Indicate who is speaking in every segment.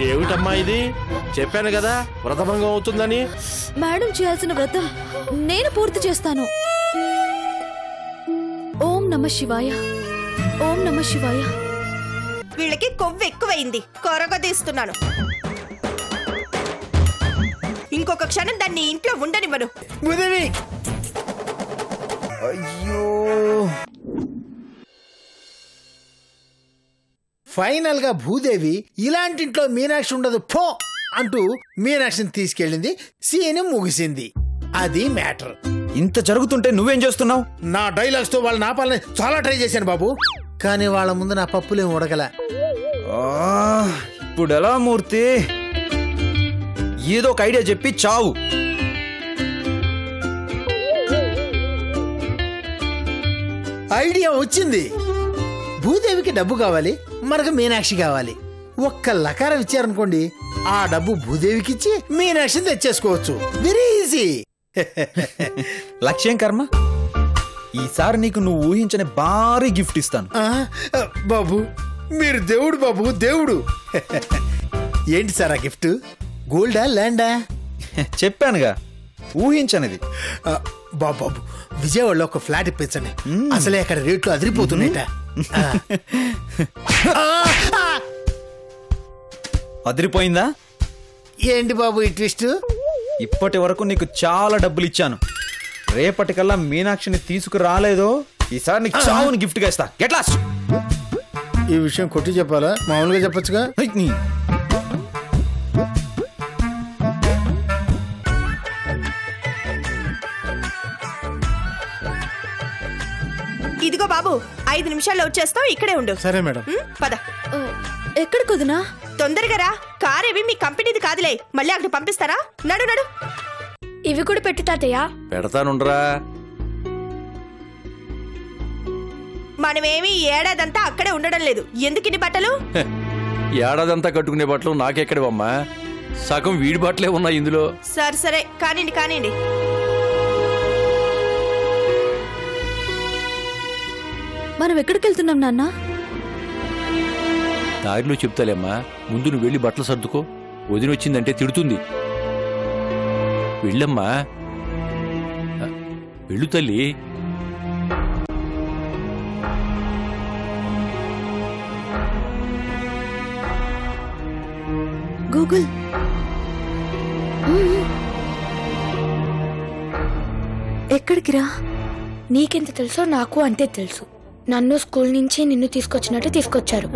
Speaker 1: ఏమిటమ్మా ఇది? చెప్పాను కదా వ్రతభంగం అవుతుందని.
Speaker 2: మేడం చేయాల్సిన వ్రతం నేను పూర్తి చేస్తాను. ఓం నమః శివాయ, ఓం నమః శివాయ.
Speaker 3: వీళ్ళకి కొవ్వు ఎక్కువైంది, కొరగ తీస్తున్నాను. ఇంకొక క్షణం దాన్ని ఇంట్లో ఉండనివ్వను.
Speaker 4: అయ్యో, ఫైనల్ గా భూదేవి ఇలాంటి ఇంట్లో మీనాక్షి ఉండదు పో అంటూ మీనాక్షిని తీసుకెళ్ళింది. సీన్ ముగిసింది. అది మ్యాటర్.
Speaker 5: ఇంత జరుగుతుంటే నువ్వేం చేస్తున్నావు?
Speaker 4: నా డైలాగ్స్ తో వాళ్ళని ఆపాలని చాలా ట్రై చేశాను బాబు, కానీ వాళ్ళ ముందు నా పప్పులేం ఉడకల.
Speaker 5: ఇప్పుడు ఎలా మూర్తి? ఏదో ఒక ఐడియా చెప్పి చావు.
Speaker 4: ఐడియా వచ్చింది. భూదేవికి డబ్బు కావాలి, మనకు మీనాక్షి కావాలి. ఒక్క లకారం ఇచ్చారనుకోండి, ఆ డబ్బు భూదేవికి ఇచ్చి మీనాక్షిని తెచ్చేసుకోవచ్చు. Very easy.
Speaker 5: లక్ష్యం కర్మ. ఈసారి నీకు నువ్వు ఊహించని భారీ గిఫ్ట్ ఇస్తాను.
Speaker 4: బాబు మీరు దేవుడు బాబు, దేవుడు. ఏంటి సార్ ఆ గిఫ్ట్? గోల్డా ల్యాండా?
Speaker 5: చెప్పానుగా, ఊహించనిది.
Speaker 4: బాబు విజయవాడలో ఒక ఫ్లాట్ ఇప్పించండి, అసలే అక్కడ రేట్లు అదిరిపోతున్నాయిట.
Speaker 5: అదిరిపోయిందా?
Speaker 4: ఏంటి బాబు ఈ ట్విస్ట్?
Speaker 5: ఇప్పటి వరకు నీకు చాలా డబ్బులు ఇచ్చాను. రేపటికల్లా మీనాక్షిని తీసుకురాలేదో ఈసారి నీకు చావుని గిఫ్ట్ గా ఇస్తా. Get lost.
Speaker 4: ఈ విషయం కొట్టి చెప్పాలా, మామూలుగా చెప్పొచ్చుగా?
Speaker 3: ఇదిగో బాబు, 5 నిమిషాల్లో వచ్చేస్తావు, ఇక్కడే ఉండు.
Speaker 4: సరే మేడం.
Speaker 3: పద.
Speaker 2: ఎక్కడికి వదినా?
Speaker 3: తొందరగా రా. కారేవి మీ కంపెనీది కాదులే, మళ్ళీ అక్కడ పంపిస్తారా? నడు నడు.
Speaker 6: ఇవి కూడా పెట్టు తాతయ్య.
Speaker 1: పెడతానుండ్రా.
Speaker 3: మనమేమి ఏడాదంతా అక్కడే ఉండడం లేదు. ఎందుకు ఇన్ని బట్టలు?
Speaker 1: ఏడాదంతా కట్టుకునే బట్టలు నాకెక్కడవమ్మా, సగం వీడి బట్టలే ఉన్నాయి ఇందులో.
Speaker 3: సరే సరే, కానివ్వండి కానివ్వండి.
Speaker 2: మనం ఎక్కడికి వెళ్తున్నాం నాన్న?
Speaker 1: దారిలో చెప్తాలేమ్మా, ముందు నువ్వు వెళ్ళి బట్టలు సర్దుకో. వదిన వచ్చిందంటే తిడుతుంది. వెళ్ళమ్మా, వెళ్ళు తల్లి.
Speaker 2: గూగుల్. ఎక్కడికి రా?
Speaker 6: నీకెంత తెలుసో నాకు అంతే తెలుసు. నన్ను స్కూల్ నుంచి నిన్ను తీసుకొచ్చినట్టు తీసుకొచ్చారు.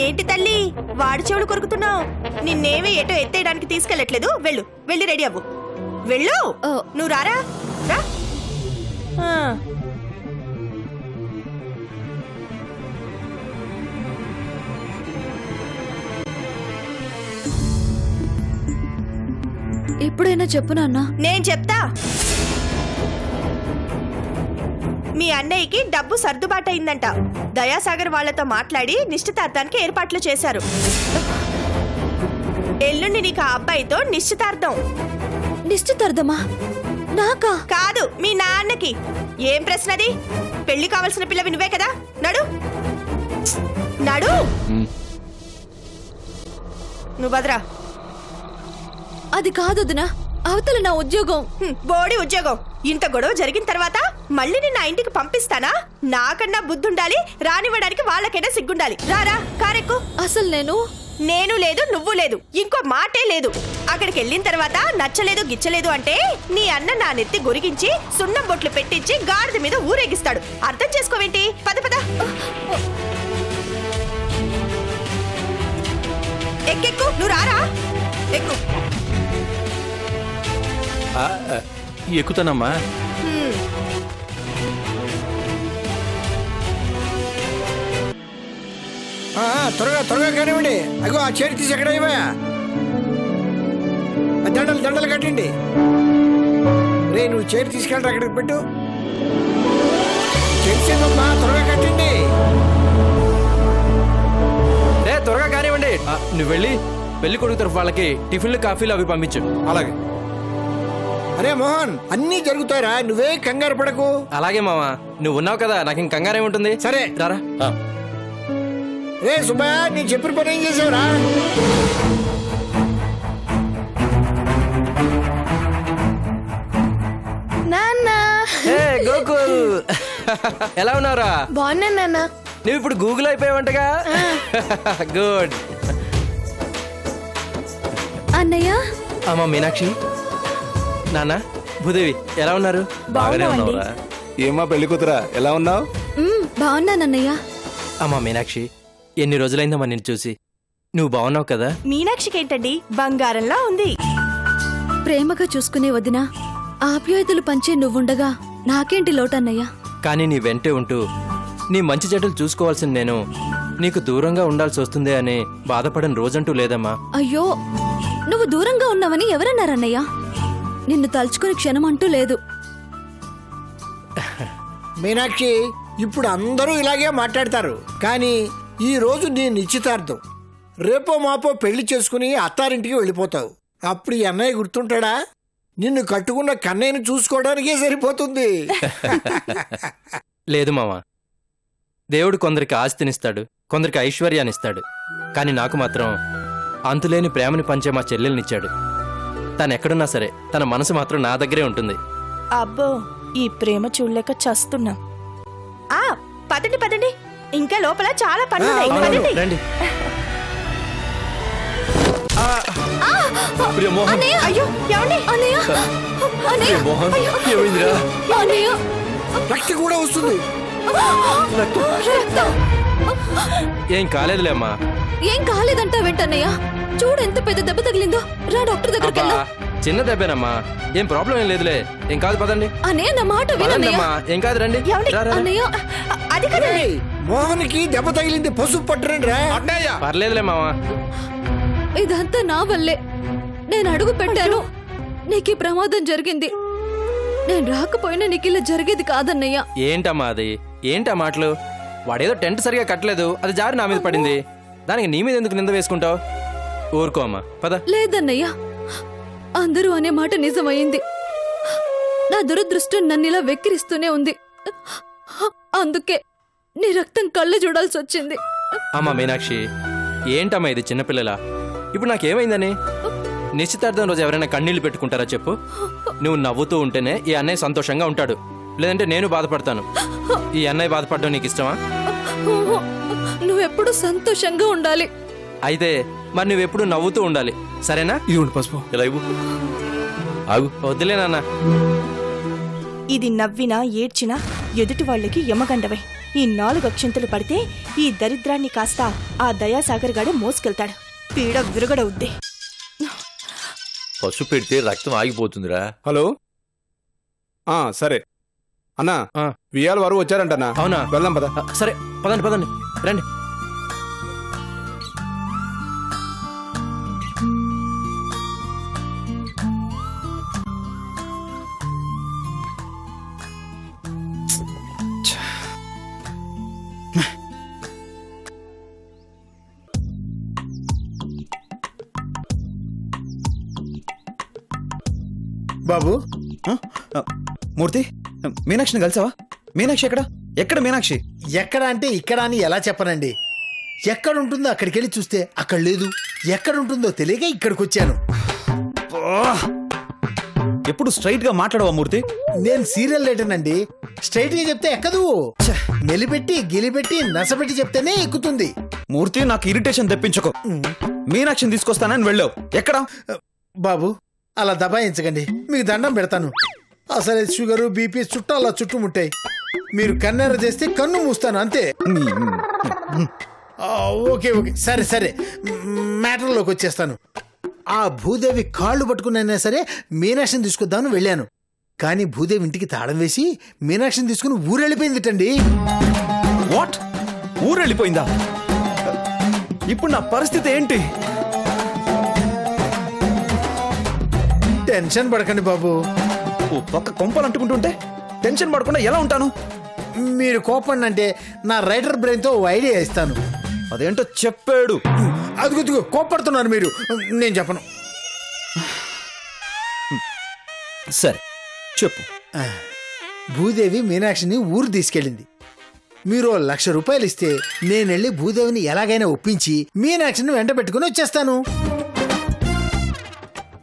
Speaker 3: ఏంటి తల్లి వాడి చెవులు కొరుకుతున్నావు? నిన్నేమీ ఏటో ఎత్తేయడానికి తీసుకెళ్ళట్లేదు. వెళ్ళు, వెళ్ళి రెడీ అవ్వు. వెళ్ళు. నువ్వు రారా.
Speaker 2: ఎప్పుడైనా చెప్పు నాన్న.
Speaker 3: నేను చెప్తా. మీ అన్నయ్యకి డబ్బు సర్దుబాటు అయిందంట. దయాసాగర్ వాళ్లతో మాట్లాడి నిశ్చితార్థానికి ఏర్పాట్లు చేశారు. ఎల్లుండి నీకు ఆ అబ్బాయితో నిశ్చితార్థం.
Speaker 2: నిశ్చితార్థమా? నాకా?
Speaker 3: కాదు, మీ నాన్నకి. ఏం ప్రశ్నది? పెళ్లి కావాల్సిన పిల్లవి నువ్వే కదా. నడు నడు. నువ్వు బదరా.
Speaker 2: అది కాదొదినా, అవతల నా ఉద్యోగం.
Speaker 3: బోడి ఉద్యోగం. ఇంత గొడవ జరిగిన తర్వాత మళ్ళీ నిన్న ఇంటికి పంపిస్తానా? నాకన్నా బుద్ధుండాలి, రానివ్వడానికి వాళ్ళకైనా సిగ్గుండాలి. రారా, కారెక్కు.
Speaker 2: అసలు
Speaker 3: నేను లేదు, నువ్వు లేదు, ఇంకో మాటే లేదు. అక్కడికి వెళ్ళిన తర్వాత నచ్చలేదు గిచ్చలేదు అంటే నీ అన్న నా నెత్తి గురిగించి సున్నం బొట్లు పెట్టించి గాడిద మీద ఊరేగిస్తాడు. అర్థం చేసుకోవేంటి? పద పద. ఎక్కెక్కు. నువ్వు రారా, ఎక్కు.
Speaker 1: ఎక్కుతానమ్మా.
Speaker 7: త్వరగా త్వరగా కానివ్వండి. అగో ఆ చైర్ తీసి ఎక్కడ ఇవ్వయా? దండలు దండలు కట్టండి. రే నువ్వు చైర్ తీసుకెళ్ళరా, అక్కడికి పెట్టు. తెలిసిందమ్మా, త్వరగా కట్టండి.
Speaker 8: త్వరగా కానివ్వండి. నువ్వు వెళ్ళి పెళ్లి కొడుకు తరఫు వాళ్ళకి టిఫిన్లు కాఫీలు అవి పంపించు.
Speaker 7: అలాగే. అరే మోహన్, అన్నీ జరుగుతాయిరా, నువ్వే కంగారు పడకు.
Speaker 8: అలాగే మావా, నువ్వు ఉన్నావు కదా, నాకు ఇంక కంగారే ఉంటుంది.
Speaker 7: సరే
Speaker 8: రారా.
Speaker 7: రే సుబ్బయ్య, నేను చెప్పిన పని ఏం చేసావురా?
Speaker 6: నాన్న
Speaker 8: ఏ గోకుల్ ఎలా ఉన్నారా?
Speaker 6: బాగున్నా నాన్న.
Speaker 8: నువ్వు ఇప్పుడు గూగుల్ అయిపోయావంటగా. గుడ్.
Speaker 2: అన్నయ్య
Speaker 8: అమ్మా మీనాక్షి, నాన్న భూదేవి ఎలా ఉన్నారు?
Speaker 1: బాగానే ఉన్నావురా.
Speaker 9: ఏమా పెళ్లి కూతురా, ఎలా ఉన్నావు?
Speaker 2: బాగున్నానన్నయ్య.
Speaker 8: అమ్మా మీనాక్షి, ఎన్ని రోజులైందమ్మా నిన్ను చూసి. నువ్వు బాగున్నావు కదా?
Speaker 3: మీనాక్షికి ఏంటండి బంగారంలా ఉంది.
Speaker 2: ప్రేమగా చూసుకునే వదిన, ఆప్యాయతలు పంచే నువ్వుండగా నాకేంటి లోటన్నయ్య?
Speaker 8: కానీ నీ వెంటే ఉంటూ నీ మంచి చెడ్డలు చూసుకోవాల్సిన నేను నీకు దూరంగా ఉండాల్సి వస్తుందే అని బాధపడని రోజంటూ లేదమ్మా.
Speaker 2: అయ్యో, నువ్వు దూరంగా ఉన్నావని ఎవరన్నారన్నయ్య? నిన్ను తలుచుకునే క్షణం అంటూ లేదు.
Speaker 7: మీనాక్షి, ఇప్పుడు అందరూ ఇలాగే మాట్లాడతారు, కానీ ఈ రోజు నీ నిశ్చితార్థం. రేపో మాపో పెళ్లి చేసుకుని అత్తారింటికి వెళ్ళిపోతావు. అప్పుడు ఈ అన్నయ్య గుర్తుంటాడా? నిన్ను కట్టుకున్న కన్నయ్యను చూసుకోవడానికే సరిపోతుంది.
Speaker 8: లేదు మామ, దేవుడు కొందరికి ఆస్తినిస్తాడు, కొందరికి ఐశ్వర్యాన్నిస్తాడు. కానీ నాకు మాత్రం అంతులేని ప్రేమని పంచే మా చెల్లెల్నిచ్చాడు. తను ఎక్కడున్నా సరే తన మనసు మాత్రం నా దగ్గరే ఉంటుంది.
Speaker 3: అబ్బో, ఈ ప్రేమ చూడలేక చస్తున్నాం. పదండి పదండి, ఇంకా లోపల చాలా పనులున్నాయి. పదండి.
Speaker 8: రండి.
Speaker 3: అయ్యో ఏమండి?
Speaker 2: అన్నయ్య, అన్నయ్య,
Speaker 1: మోహన్ ఏమైందిరా?
Speaker 2: అన్నయ్య,
Speaker 7: రక్తి కూడా వస్తుంది.
Speaker 2: రక్తం.
Speaker 8: ఏం కాలేదులే అమ్మా.
Speaker 2: ఏం కాలేదంటావేంటన్నయ్య? చూడు ఎంత పెద్ద దెబ్బ తగిలిందో. రా డాక్టర్ దగ్గరికి
Speaker 8: అబ్బా,
Speaker 2: వెళ్దాం.
Speaker 8: చిన్న దెబ్బేనమ్మా, ఏం ప్రాబ్లం ఏం లేదులే. ఏం కాదు, పదండి.
Speaker 2: అన్నయ్య నా మాట వినన్నయ్య.
Speaker 8: పదండమ్మా, ఏం కాదు, రండి.
Speaker 3: ఏమండి?
Speaker 8: రా, రా, రా.
Speaker 2: అన్నయ్య,
Speaker 3: అది కదండి.
Speaker 7: ఏయ్, మోహన్కి దెబ్బ తగిలింది, పసుపు పట్టురండి రా.
Speaker 8: పర్లేదులే మావా.
Speaker 2: ఇదంతా నా వల్లే. నేను అడుగు పెట్టాను, నీకు ఈ ప్రమాదం జరిగింది. నేను రాకపోయినా నీకు ఇలా జరిగేది కాదన్నయ్య.
Speaker 8: ఏంటమ్మా అది? ఏంటా మాటలు? వాడేదో టెంట్ సరిగా కట్టలేదు, అది జారి నా మీద పడింది. దానికి నీ మీద ఎందుకు నింద వేసుకుంటావు? ఊరుకో అమ్మా, పద.
Speaker 2: లేదన్నయ్య, అందరూ అనే మాట నిజమైంది. నా దురదృష్టం నన్ను ఇలా వెక్కిరిస్తూనే ఉంది. అందుకే నీ రక్తం కళ్ళు చూడాల్సి వచ్చింది.
Speaker 8: అమ్మా మీనాక్షి, ఏంటమ్మా ఇది చిన్నపిల్లలా? ఇప్పుడు నాకేమైందని? నిశ్చితార్థం రోజు ఎవరైనా కన్నీళ్లు పెట్టుకుంటారా చెప్పు? నువ్వు నవ్వుతూ ఉంటేనే ఈ అన్నయ్య సంతోషంగా ఉంటాడు, లేదంటే నేను బాధపడతాను. ఈ అన్నయ్య బాధపడడం నీకు ఇష్టమా?
Speaker 2: నువ్వెప్పుడు సంతోషంగా ఉండాలి.
Speaker 8: అయితే మరి నువ్వెప్పుడు నవ్వుతూ ఉండాలి, సరేనా?
Speaker 1: ఇది ఉండు పసుపు. ఎలా ఇవ్వు. ఆగు.
Speaker 8: వద్దులే నాన్న.
Speaker 3: ఇది నవ్వినా ఏడ్చినా ఎదుటి వాళ్ళకి యమగండవే. ఈ 4 అక్షంతలు పడితే ఈ దరిద్రాన్ని కాస్త ఆ దయాసాగర్ గాడే మోసుకెళ్తాడు. పీడ విరగడవుద్ది.
Speaker 1: పసుపు పెడితే రక్తం ఆగిపోతుందిరా.
Speaker 9: హలో, సరే అన్నా, వియాల వారు వచ్చారంటన్నా.
Speaker 8: అవునా?
Speaker 9: వెళ్దాం పద.
Speaker 8: సరే పదండి పదండి, రండి.
Speaker 4: బాబు,
Speaker 5: మూర్తి, మీనాక్షిని కలిసావా? మీనాక్షి ఎక్కడ? ఎక్కడ మీనాక్షి?
Speaker 4: ఎక్కడ అంటే ఇక్కడ అని ఎలా చెప్పనండి. ఎక్కడ ఉంటుందో అక్కడికి వెళ్ళి చూస్తే అక్కడ లేదు. ఎక్కడ ఉంటుందో తెలియక ఇక్కడికి వచ్చాను.
Speaker 5: ఎప్పుడు స్ట్రైట్ గా మాట్లాడవా మూర్తి?
Speaker 4: నేను సీరియల్ లేటనండి. స్ట్రైట్ గా చెప్తే ఎక్కదు. మెలిపెట్టి గిలిపెట్టి నసపెట్టి చెప్తేనే ఎక్కుతుంది.
Speaker 5: మూర్తి, నాకు ఇరిటేషన్ తెప్పించకు. మీనాక్షిని తీసుకొస్తానని వెళ్ళావు, ఎక్కడ?
Speaker 4: బాబు, అలా దబాయించకండి, మీకు దండం పెడతాను. అసలే షుగరు బీపీ చుట్టాలా చుట్టుముట్టాయి. మీరు కన్నెర చేస్తే కన్ను మూస్తాను అంతే. ఓకే ఓకే, సరే సరే, మ్యాటర్లోకి వచ్చేస్తాను. ఆ భూదేవి కాళ్ళు పట్టుకున్నైనా సరే మీనాక్షిని తీసుకొద్దామని వెళ్ళాను. కానీ భూదేవి ఇంటికి తాళం వేసి మీనాక్షిని తీసుకుని ఊరెళ్ళిపోయిందిటండి.
Speaker 5: వాట్? ఊరెళ్ళిపోయిందా? ఇప్పుడు నా పరిస్థితి ఏంటి?
Speaker 4: టెన్షన్ పడకండి బాబు.
Speaker 5: ఓ పక్క కొంపలు అంటుకుంటుంటే టెన్షన్ పడకుండా ఎలా ఉంటాను?
Speaker 4: మీరు కోపండి అంటే నా రైటర్ బ్రెయిన్తో ఓ ఐడియా ఇస్తాను.
Speaker 5: అదేంటో చెప్పాడు.
Speaker 4: అదుగుతుగు కోపడుతున్నారు మీరు, నేను చెప్పను.
Speaker 5: సరే చెప్పు.
Speaker 4: భూదేవి మీనాక్షిని ఊరు తీసుకెళ్ళింది. మీరు 1,00,000 రూపాయలు ఇస్తే నేనెళ్ళి భూదేవిని ఎలాగైనా ఒప్పించి మీనాక్షిని వెంట పెట్టుకుని వచ్చేస్తాను.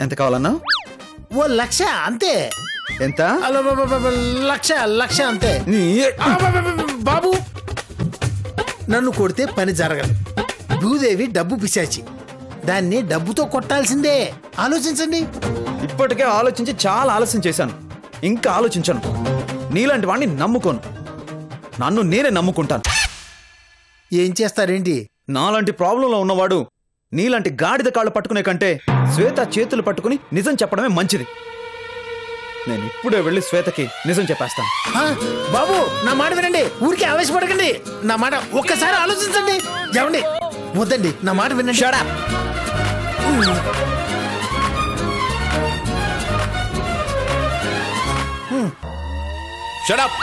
Speaker 5: ఎంత కావాలన్నా?
Speaker 4: 1,00,000 అంతే.
Speaker 5: ఎంత?
Speaker 4: 1,00,000 అంతే. బాబు నన్ను కొడితే పని జరగదు. భూదేవి డబ్బు పిశాచి, దాన్ని డబ్బుతో కొట్టాల్సిందే. ఆలోచించండి.
Speaker 5: ఇప్పటికే ఆలోచించి చాలా ఆలస్యం చేశాను, ఇంకా ఆలోచించను. నీలాంటి వాడిని నమ్ముకోను, నన్ను నేనే నమ్ముకుంటాను.
Speaker 4: ఏం చేస్తారేంటి?
Speaker 5: నాలాంటి ప్రాబ్లంలో ఉన్నవాడు నీలాంటి గాడిద కాళ్ళు పట్టుకునే కంటే శ్వేత చేతులు పట్టుకుని నిజం చెప్పడమే మంచిది. నేను ఇప్పుడే వెళ్ళి శ్వేతకి నిజం చెప్పేస్తాను.
Speaker 4: బాబు నా మాట వినండి, ఊరికే ఆవేశపడకండి. నా మాట ఒక్కసారి ఆలోచించండి. ఏమండి? వద్దండి, నా మాట వినండి.
Speaker 5: Shut up.
Speaker 9: Shut up.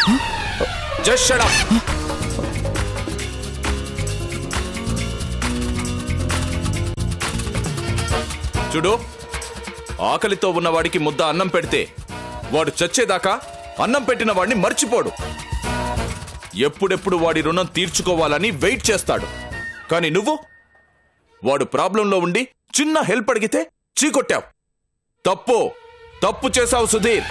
Speaker 9: Just shut up. చూడు, ఆకలితో ఉన్నవాడికి ముద్ద అన్నం పెడితే వాడు చచ్చేదాకా అన్నం పెట్టిన వాడిని మర్చిపోడు. ఎప్పుడెప్పుడు వాడి రుణం తీర్చుకోవాలని వెయిట్ చేస్తాడు. కానీ నువ్వు వాడు ప్రాబ్లంలో ఉండి చిన్న హెల్ప్ అడిగితే చీకొట్టావు. తప్పు చేశావు సుధీర్.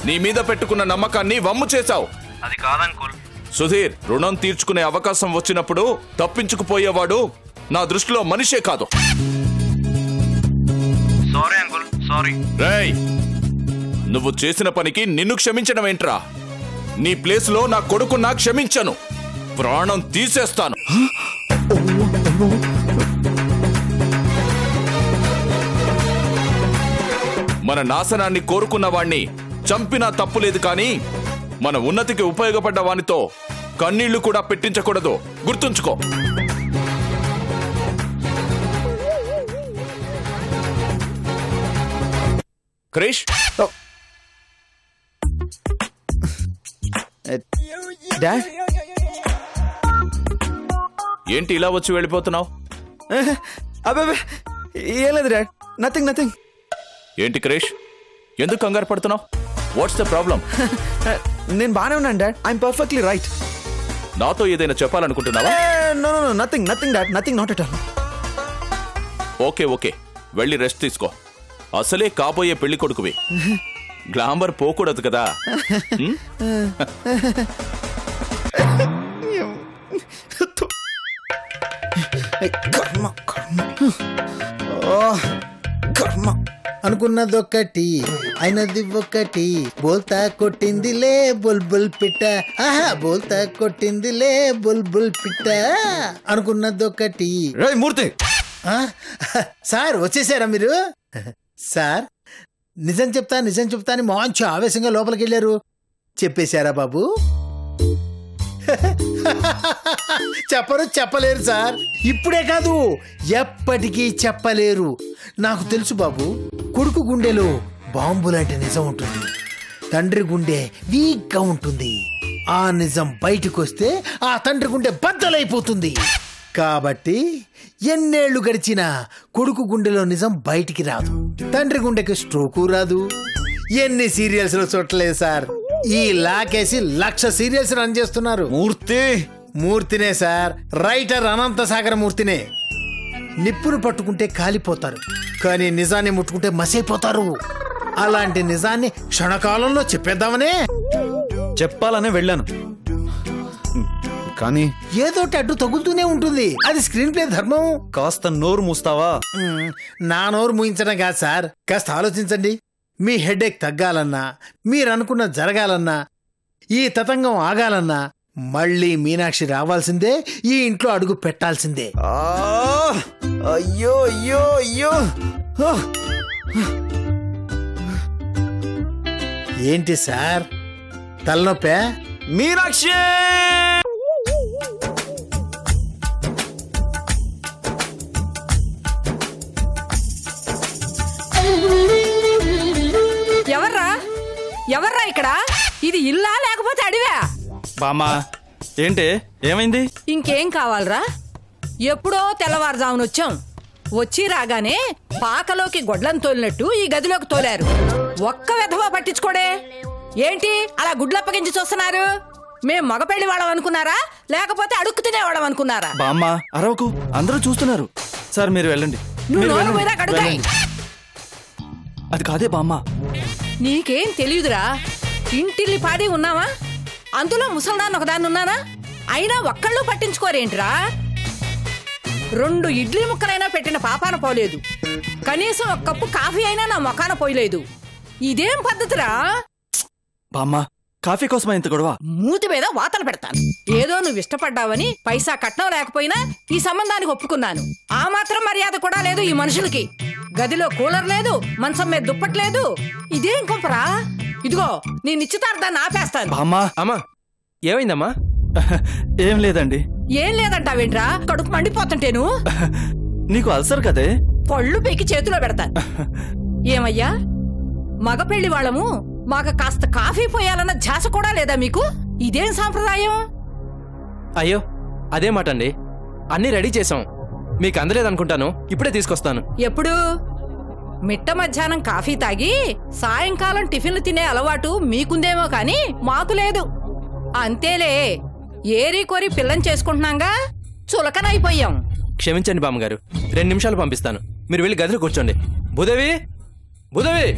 Speaker 9: నీ మీద పెట్టుకున్న నమ్మకాన్ని వమ్ము చేశావు.
Speaker 10: అది కాదంకుల్.
Speaker 9: సుధీర్, రుణం తీర్చుకునే అవకాశం వచ్చినప్పుడు తప్పించుకుపోయేవాడు నా దృష్టిలో మనిషే కాదు.
Speaker 10: Sorry uncle, sorry.
Speaker 9: రేయ్, నువ్వు చేసిన పనికి నిన్ను క్షమించడం ఏంట్రా? నీ ప్లేస్ లో నా కొడుకు నా క్షమించను, ప్రాణం తీసేస్తాను. మన నాశనాన్ని కోరుకున్న వాణ్ణి చంపినా తప్పులేదు, కానీ మన ఉన్నతికి ఉపయోగపడ్డ వానితో కన్నీళ్లు కూడా పెట్టించకూడదు. గుర్తుంచుకో. క్రిష్,
Speaker 5: డాడ్,
Speaker 9: ఏంటి ఇలా వచ్చి వెళ్ళిపోతున్నావు?
Speaker 5: అబ్బే ఏం లేదు డాడ్, నథింగ్.
Speaker 9: ఏంటి క్రిష్, ఎందుకు కంగారు పడుతున్నావు? What's the problem?
Speaker 5: నేను బానే ఉన్నాను డాడ్, ఐఎమ్ పర్ఫెక్ట్లీ రైట్.
Speaker 9: నాతో ఏదైనా చెప్పాలనుకుంటున్నావా?
Speaker 5: No nothing dad, nothing, not at all.
Speaker 9: Okay, వెళ్ళి రెస్ట్ తీసుకో. అసలే కాబోయే పెళ్లి కొడుకువి, గ్లామర్ పోకూడదు కదా.
Speaker 4: అనుకున్నదొక్కటి అయినది ఒకటి, బోల్తా కొట్టిందిలే బుల్బుల్ పిట్ట. ఆహా, బోల్తా కొట్టిందిలే బుల్బుల్ పిట్ట. అనుకున్నదొక్కటి.
Speaker 5: మూర్తి,
Speaker 4: సార్ వచ్చేసారా మీరు? సార్, నిజం చెప్తా అని మంచి ఆవేశంగా లోపలికి వెళ్ళారు. చెప్పేశారా బాబు? చెప్పలేరు సార్. ఇప్పుడే కాదు, ఎప్పటికీ చెప్పలేరు. నాకు తెలుసు బాబు, కొడుకు గుండెలో బాంబు లాంటి నిజం ఉంటుంది, తండ్రి గుండె వీక్ గా ఉంటుంది. ఆ నిజం బయటకు వస్తే ఆ తండ్రి గుండె బద్దలైపోతుంది. కాబట్టి ఎన్నేళ్లు గడిచినా కొడుకు గుండెలో నిజం బయటికి రాదు, తండ్రి గుండెకి స్ట్రోకు రాదు. ఎన్ని సీరియల్స్ లో చూడలేదు సార్, ఈ లాకేసి 1,00,000 సీరియల్స్ రన్ చేస్తున్నారు. మూర్తినే సార్, రైటర్ అనంత సాగర మూర్తినే. నిప్పును పట్టుకుంటే కాలిపోతారు, కానీ నిజాన్ని ముట్టుకుంటే మసైపోతారు. అలాంటి నిజాన్ని క్షణకాలంలో చెప్పేద్దామనే
Speaker 5: చెప్పాలనే వెళ్ళాను, కానీ
Speaker 4: ఏదోటి అడ్డు తగులుతూనే ఉంటుంది. అది స్క్రీన్ ప్లే ధర్మం.
Speaker 5: కాస్త నోరు మూస్తావా?
Speaker 4: నా నోరు మూయించడం కాదు సార్, కాస్త ఆలోచించండి. మీ హెడేక్ తగ్గాలన్నా, మీరనుకున్న జరగాలన్నా, ఈ తతంగం ఆగాలన్నా మళ్ళీ మీనాక్షి రావాల్సిందే, ఈ ఇంట్లో అడుగు పెట్టాల్సిందే.
Speaker 5: అయ్యో
Speaker 4: ఏంటి సార్, తలనొప్పే?
Speaker 5: మీనాక్షి!
Speaker 11: ఎవర్రా ఇక్కడ? ఇది ఇల్లా లేకపోతే అడివా?
Speaker 8: బామ్మా, ఏంటి, ఏమైంది?
Speaker 11: ఇంకేం కావాలరా? ఎప్పుడో తెల్లవారుజామున వచ్చాం, వచ్చి రాగానే పాకలోకి గొడ్లను తోలినట్టు ఈ గదిలోకి తోలారు. ఒక్క వెధవా పట్టించుకోడే. ఏంటి అలా గుడ్లప్పగించి చూస్తున్నారు? మేం మగ పెళ్లి వాళ్ళం అనుకున్నారా, లేకపోతే అడుక్కు తినేవాళ్ళం అనుకున్నారా?
Speaker 5: బామ్మ అరవకు, అందరూ చూస్తున్నారు. సార్ మీరు వెళ్ళండి.
Speaker 11: నువ్వు నోరు మీద కడుగాయి.
Speaker 5: అది కాదే బామ్మ.
Speaker 11: నీకేం తెలియదురా, ఇంటిల్లి పాడి ఉన్నావా? అందులో ముసల్దాన్ని ఒకదాన్ని ఉన్నానా? అయినా ఒక్కళ్ళు పట్టించుకోరేంటిరా? 2 ఇడ్లీ ముక్కలైనా పెట్టిన పాపాన పోలేదు, కనీసం 1 కప్పు కాఫీ అయినా నా మొఖాన పోయలేదు. ఇదేం పద్ధతిరా?
Speaker 5: బామ్మ కాఫీ కోసమా ఇంత గొడవ?
Speaker 11: మూతి మీద వాతలు పెడతాను. ఏదో నువ్వు ఇష్టపడ్డావని పైసా కట్నం లేకపోయినా ఈ సంబంధానికి ఒప్పుకున్నాను. ఆ మాత్రం మర్యాద కూడా లేదు ఈ మనుషులకి. గదిలో కూలర్ లేదు, మంచం మీద దుప్పట్లేదు. ఇదేం కొంపరా? ఇదిగో నీ నిశ్చితార్థాన్ని ఆపేస్తాను.
Speaker 5: బామ్మ
Speaker 8: అమ్మా ఏమైందమ్మా?
Speaker 5: ఏం లేదండి.
Speaker 11: ఏం లేదంటావేంట్రా? కడుపు మండిపోతుంటేను.
Speaker 5: నీకు అల్సర్ కదే.
Speaker 11: పళ్ళు పీకి చేతిలో పెడతాను. ఏమయ్యా, మగ పెళ్లి వాళ్ళము, మాకు కాస్త కాఫీ పోయాలన్న ఝాస కూడా లేదా మీకు? ఇదేం సాంప్రదాయం?
Speaker 8: అయ్యో అదే మాట అండి, అన్నీ రెడీ చేసాం. మీకు అందలేదనుకుంటాను, ఇప్పుడే తీసుకొస్తాను.
Speaker 11: ఎప్పుడు? మిట్ట మధ్యాహ్నం కాఫీ తాగి సాయంకాలం టిఫిన్లు తినే అలవాటు మీకుందేమో కాని మాకు లేదు. అంతేలే, ఏరి కోరి పిల్లని చేసుకుంటున్నాగా, చులకనైపోయాం.
Speaker 8: క్షమించండి బామ్మగారు, 2 నిమిషాలు పంపిస్తాను. మీరు వెళ్ళి గదిలో కూర్చోండి. భూదేవి, భూదేవి.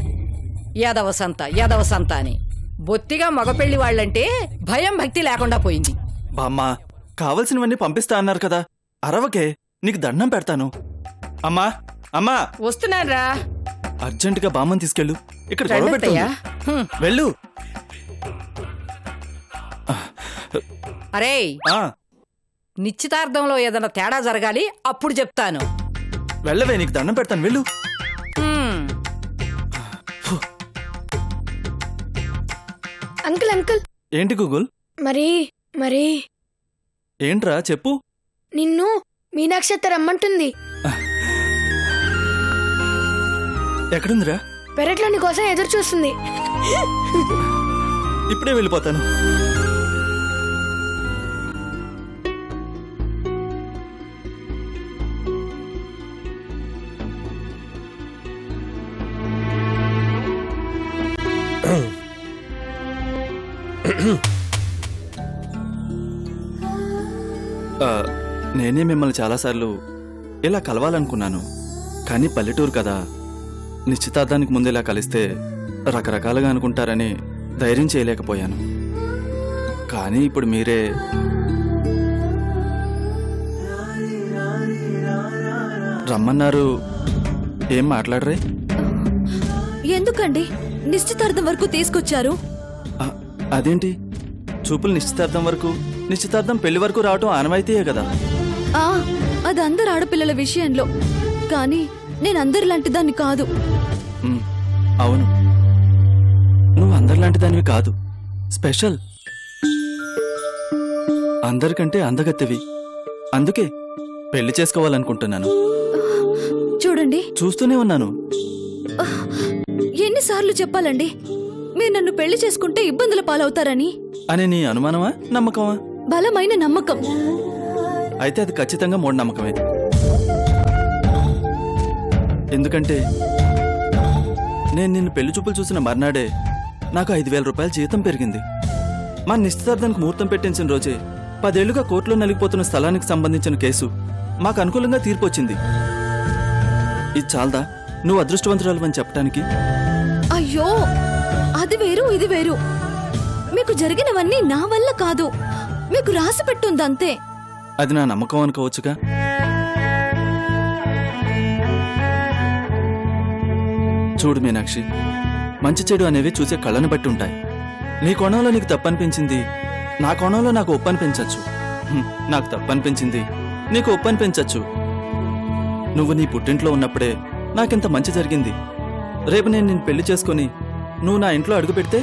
Speaker 11: యదవసంత అని బొత్తిగా మగపెళ్లి వాళ్ళంటే భయం భక్తి లేకుండా పోయింది.
Speaker 5: బామ్మ కావలసినవన్నీ పంపిస్తా అన్నారు కదా, అరవకే, నీకు దండం పెడతాను. అమ్మా అమ్మా
Speaker 11: వస్తున్నారా?
Speaker 5: అర్జెంటుగా బామ్మని తీసుకెళ్ళు, ఇక్కడ గొడవ పెడుతుంది. వెళ్ళు.
Speaker 11: అరే, నిశ్చితార్థంలో ఏదైనా తేడా జరగాలి, అప్పుడు చెప్తాను.
Speaker 5: వెళ్ళవే, నీకు దండం పెడతాను, వెళ్ళు.
Speaker 6: Uncle uncle.
Speaker 5: ఏంటి గూగుల్?
Speaker 6: మరి
Speaker 5: ఏంట్రా చెప్పు.
Speaker 6: నిన్ను మీనాక్షి అత్త రమ్మంటుంది.
Speaker 5: ఎక్కడుందిరా?
Speaker 6: పెరట్లో నీ కోసం ఎదురు చూస్తుంది.
Speaker 5: ఇప్పుడే వెళ్ళిపోతాను. నేనే మిమ్మల్ని చాలాసార్లు ఇలా కలవాలనుకున్నాను, కానీ పల్లెటూరు కదా, నిశ్చితార్థానికి ముందు ఇలా కలిస్తే రకరకాలుగా అనుకుంటారని ధైర్యం చేయలేకపోయాను. కానీ ఇప్పుడు మీరే రమ్మన్నారు. ఏం మాట్లాడరే?
Speaker 2: ఎందుకండి నిశ్చితార్థం వరకు తీసుకొచ్చారు?
Speaker 5: అదేంటి, చూపులు నిశ్చితార్థం వరకు, నిశ్చితార్థం పెళ్లి వరకు రావటం ఆనవాయితీయే కదా.
Speaker 2: అది అందరు ఆడపిల్లల విషయంలో, కానీ నేను అందరిలాంటి దాన్ని కాదు.
Speaker 5: అవును, నువ్వు అందరిలాంటి దానివి కాదు, స్పెషల్, అందరికంటే అందగత్తెవి. అందుకే పెళ్లి చేసుకోవాలనుకుంటున్నాను.
Speaker 2: చూడండి,
Speaker 5: చూస్తూనే ఉన్నాను.
Speaker 2: ఎన్నిసార్లు చెప్పాలండి మీరు నన్ను పెళ్లి చేసుకుంటే ఇబ్బందుల పాలవుతారని?
Speaker 5: అని నీ అనుమానమా, నమ్మకమా?
Speaker 2: బలమైన నమ్మకం.
Speaker 5: అయితే అది ఖచ్చితంగా మూఢనమ్మకమే. ఎందుకంటే నేను నిన్ను పెళ్లి చూపులు చూసిన మర్నాడే నాకు 5,000 రూపాయల జీతం పెరిగింది. మా నిశ్చితార్థానికి ముహూర్తం పెట్టించిన రోజే 10 ఏళ్లుగా కోర్టులో నలిగిపోతున్న స్థలానికి సంబంధించిన కేసు మాకు అనుకూలంగా తీర్పు వచ్చింది. ఇది చాలదా నువ్వు అదృష్టవంతురాలు అని చెప్పడానికి?
Speaker 2: అయ్యో, అది వేరు ఇది వేరు. మీకు జరిగినవన్నీ నా వల్ల కాదు, మీకు రాసి పెట్టుందంతే.
Speaker 5: అది నా నమ్మకం అనుకోవచ్చుగా. చూడు మీనాక్షి, మంచి చెడు అనేవి చూసే కళ్ళను బట్టి ఉంటాయి. నీ కోణంలో నీకు తప్పనిపించింది, నా కోణంలో నాకు ఒప్పనిపించచ్చు. నాకు తప్పనిపించింది, నీకు ఒప్పనిపించచ్చు. నువ్వు నీ పుట్టింట్లో ఉన్నప్పుడే నాకింత మంచి జరిగింది. రేపు నేను నిన్ను పెళ్లి చేసుకుని నువ్వు నా ఇంట్లో అడుగు పెడితే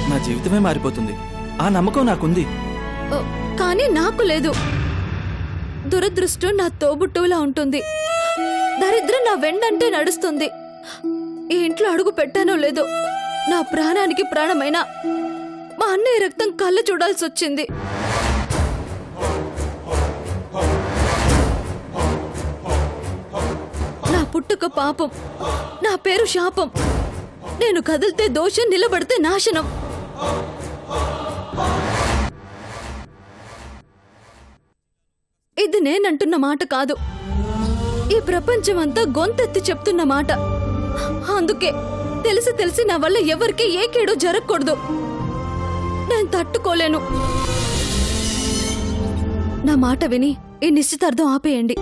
Speaker 5: నా జీవితమే మారిపోతుంది. ఆ నమ్మకం నాకుంది.
Speaker 2: కానీ నాకు లేదు. దురదృష్టం నా తోబుట్టువులా ఉంటుంది, దరిద్రం నా వెండంటే నడుస్తుంది. ఈ ఇంట్లో అడుగు పెట్టానో లేదో, నా ప్రాణానికి ప్రాణమైన మా అన్నయ్య రక్తం కళ్ళ చూడాల్సి వచ్చింది. నా పుట్టుక పాపం, నా పేరు శాపం. నేను కదిలితే దోషం, నిలబడితే నాశనం. ఇది నేనంటున్న మాట కాదు, ఈ ప్రపంచం అంతా గొంతెత్తి చెప్తున్న మాట. అందుకే తెలిసి తెలిసి నా వల్ల ఎవరికి ఏ కీడు జరగకూడదు. నేను తట్టుకోలేను. నా మాట విని ఈ నిశ్చితార్థం ఆపేయండి.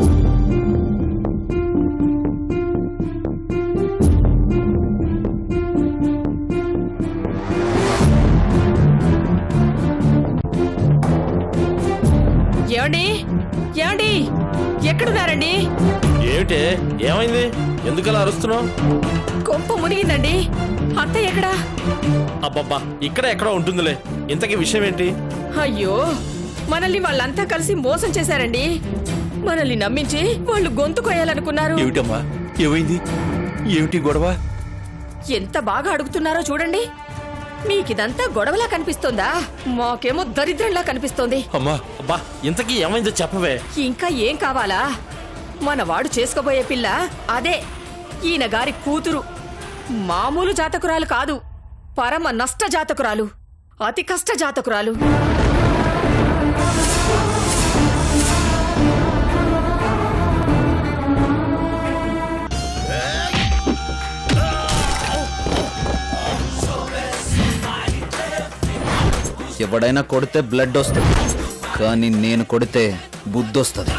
Speaker 11: ఏమండి ఏమండి ఎక్కడున్నారండి?
Speaker 12: ఏమిటే ఏమైంది? ఎందుకలా అరుస్తున్నావు?
Speaker 11: కొంప మునిగిందండి. అత్తయ్య ఎక్కడా?
Speaker 12: అబ్బబ్బా, ఇక్కడ ఎక్కడో ఉంటుందిలే. ఇంతకీ విషయం ఏంటి?
Speaker 11: అయ్యో, మనల్ని వాళ్ళంతా కలిసి మోసం చేశారండి. మనల్ని నమ్మించి వాళ్ళు గొంతు కొయ్యాలనుకున్నారు.
Speaker 1: ఏమిటమ్మా, ఏమైంది? ఏమిటి గొడవ?
Speaker 11: ఎంత బాగా అడుగుతున్నారో చూడండి. మీకిదంతా గొడవలా కనిపిస్తోందా? మాకేమో దరిద్రంలా కనిపిస్తోంది.
Speaker 12: అమ్మా, అబ్బా, ఇంతకీ ఏమైందో చెప్పవే.
Speaker 11: ఇంకా ఏం కావాలా? మనవాడు చేసుకోబోయే పిల్ల అదే, ఈయన గారి కూతురు. మామూలు జాతకురాలు కాదు, పరమ నష్ట జాతకురాలు, అతి కష్ట జాతకురాలు.
Speaker 13: ఎవడైనా కొడితే బ్లడ్ వస్తుంది, కానీ నేను కొడితే బుద్ధి వస్తుంది.